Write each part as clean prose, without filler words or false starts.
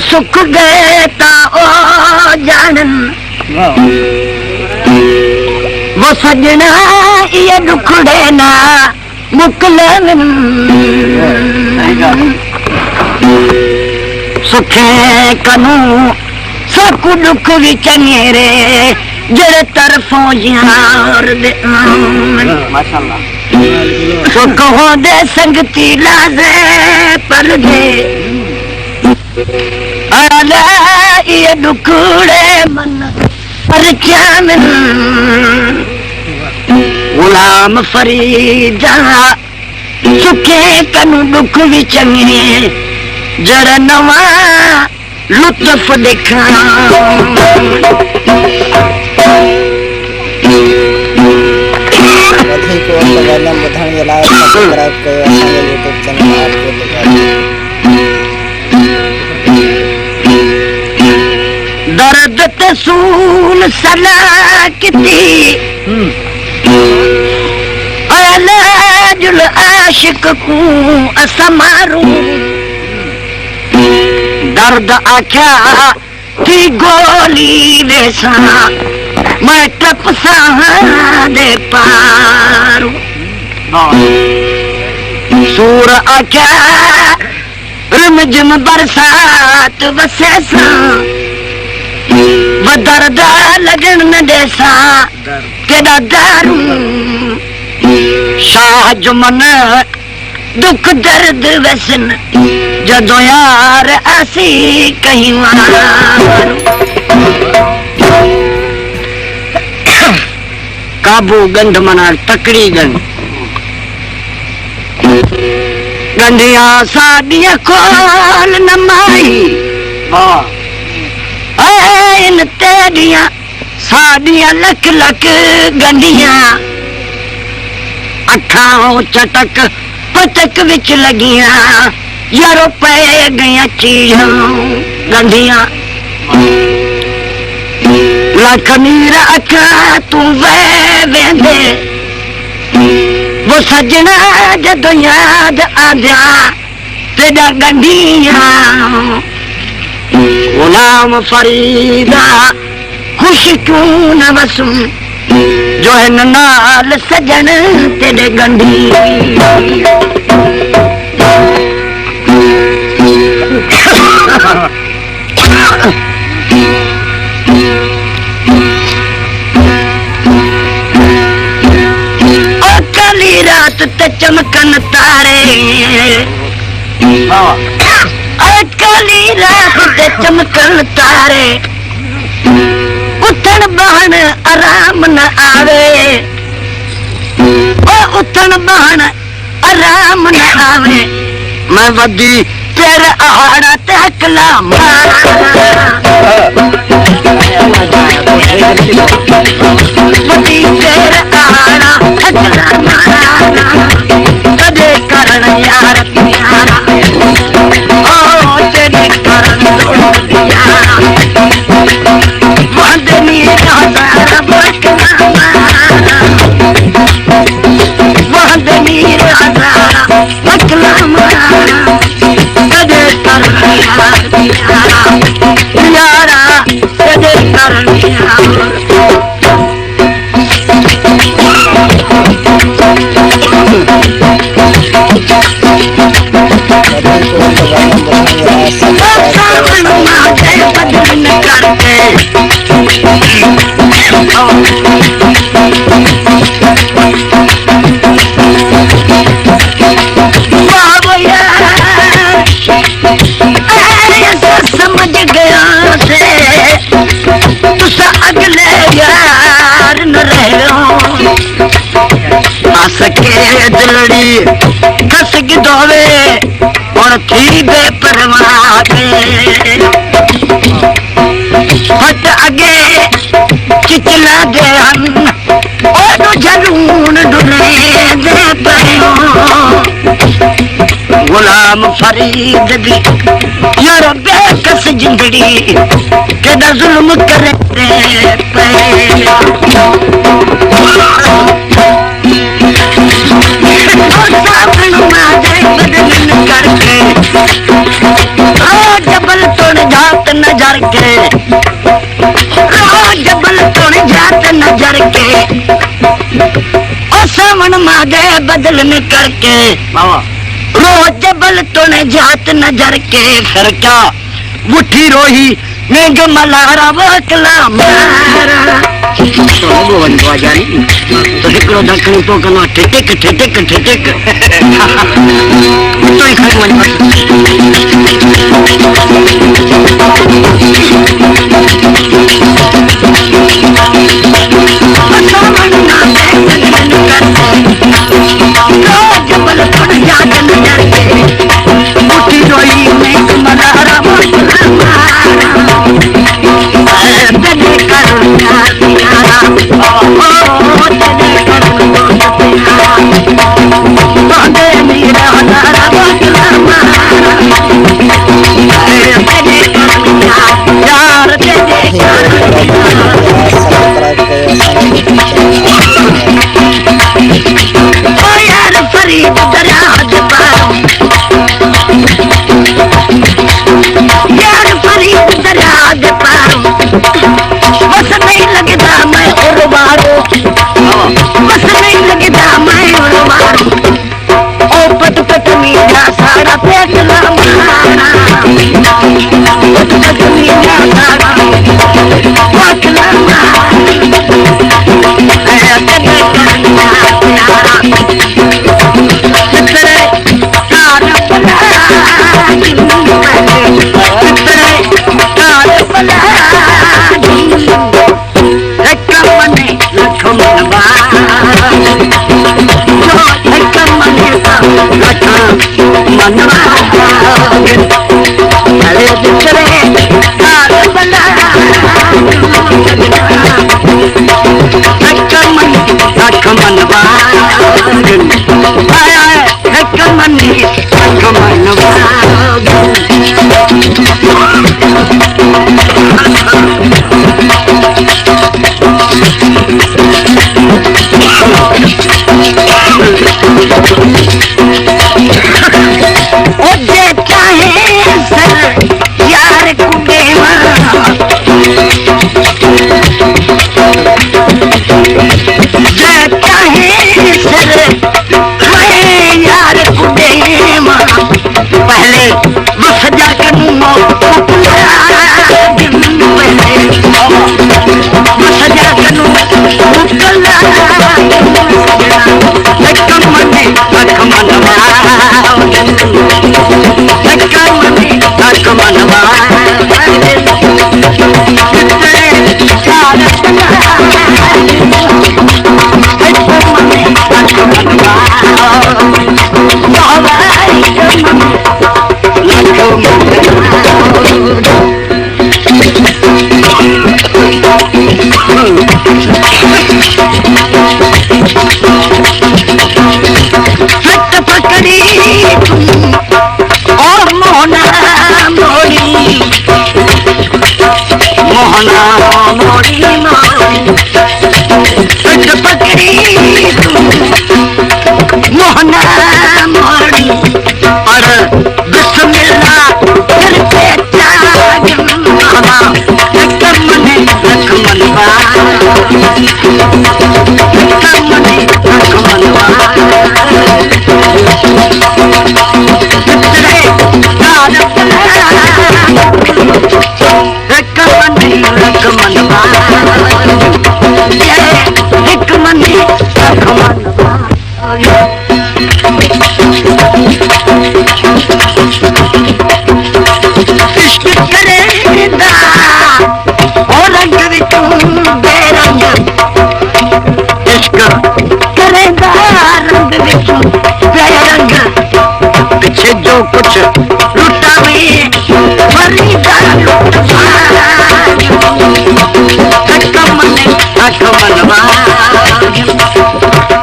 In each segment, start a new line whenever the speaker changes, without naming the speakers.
सुख गए ता ओ जानन वो सजना ये दुखड़े ना मुकलन सुखे कनू सकू दुख भी चंगेरे जड़े तरफों यार दे माशाअल्लाह सुख हो दे संगती लाजे पर दे आला ये दुखड़े मन पर चामन गुलाम फरीदा सुखे कनू दुख भी चंगे जड़ नवा लुत्फ दिखा दर्द ते सून सला किती जुल आशिक को असमारू दर्द आख्या थी गोली वैसा मैं टपसा दे पारू सूर आख्या रिमझिम बरसात वसेसा वो दर्द लगन न देसा केड़ा दारू शाह जो मन दुख दर्द वसन जदों यार आसी कहीं काबू गंध मना तकड़ी गंध गंधिया सादिया खोल नमाई इन तेरिया सादिया लख लख गंधिया अखाओ चटक पटक विच लगिया यारो पै गया चीज़ां गंधिया लख मीर अखा तू वे वेंदे वो सजना जदों याद आंदिया तेरा गंधिया गुलाम फरीदा खुश क्यों न वसूं जो है नाल सजन तेरे गंढी काली रात ते चमकन तारे काली रात ते चमकन तारे उठन बहन आराम न आवे ओ उठन बहन आराम न आवे मैं वदी तेरे आहाड़ा ते हकला वदी तेरे आहाड़ा हकला कदे करण यार प्यारा ओ तेरे करण यारा वंदनी राजा बकना वंदनी राजा बकला कदे करना यारा कदे करना समझ गया से तुसा अगले यार न रहो आ सके दिलड़ी कस गिदोवे और थी बेपरवाह हट अगे चिचला दे हन और जलून डुले दे पयो गुलाम फरीद दी यार बेकस जिंदड़ी केदा जुल्म करे पे जबल तोड़ नजर के रोज जबल तुण जात नजर के सावन मागे बदलन करके रोज जबल तुण जात नजर के फिर क्या मुठी रोही नेग मलारा वकला मारा तो गोवन को जानी तो हिकड़ो दखणी तो कनो ठिटिक ठिटिक ठिटिक तो ही खाई मन जबल तुण जात नजर के मुठी रोही नेग मलारा वकला मारा तेरे करुणा प्यारा ओ तेरे करुणा प्यारा बांधे मेरा नारा बकला मारा तेरे करुणा यार तेरे ओ यार फरीद दराज पारो यार फरीद दराज पारो बस नहीं लगता मैं उड़वारो बस नहीं लगता मैं उड़वारो ओ पत पत मीरा सारा पेटला मारा पत पत मीरा सारा पेटला मारा तेरे करना प्यारा तेरे कार बला तेरे कार बला मने लखमन जो एक मने का लखमन अरे दूसरे कार बला लखमन आया एक मने लखमन यार कुडेवा यार कुडेवा पहले बस जाकर बस जाकर पकड़ी और मोहना मोड़ी मोहना मोड़ी मोड़ी पकड़ी मोहना मोड़ी और बिस्मिल्लाह फिर पे जागना लखमने लखमन लखमने लखमन पीछे जो कुछ लुटा में फरीदा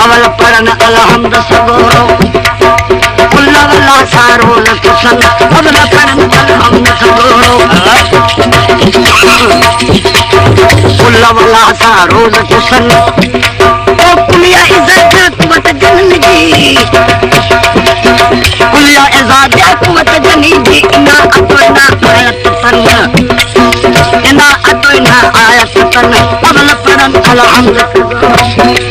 अवल परन अलहमद सगोरो उल्ला वल्ला सारो लतुसन अवल परन अलहमद सगोरो उल्ला वल्ला सारो लतुसन ओ कुलिया इज्जत कुवत जन्नती कुलिया इज्जत कुवत जन्नती ना अपना हयात फरना वतन अवल पढ़न अलहमद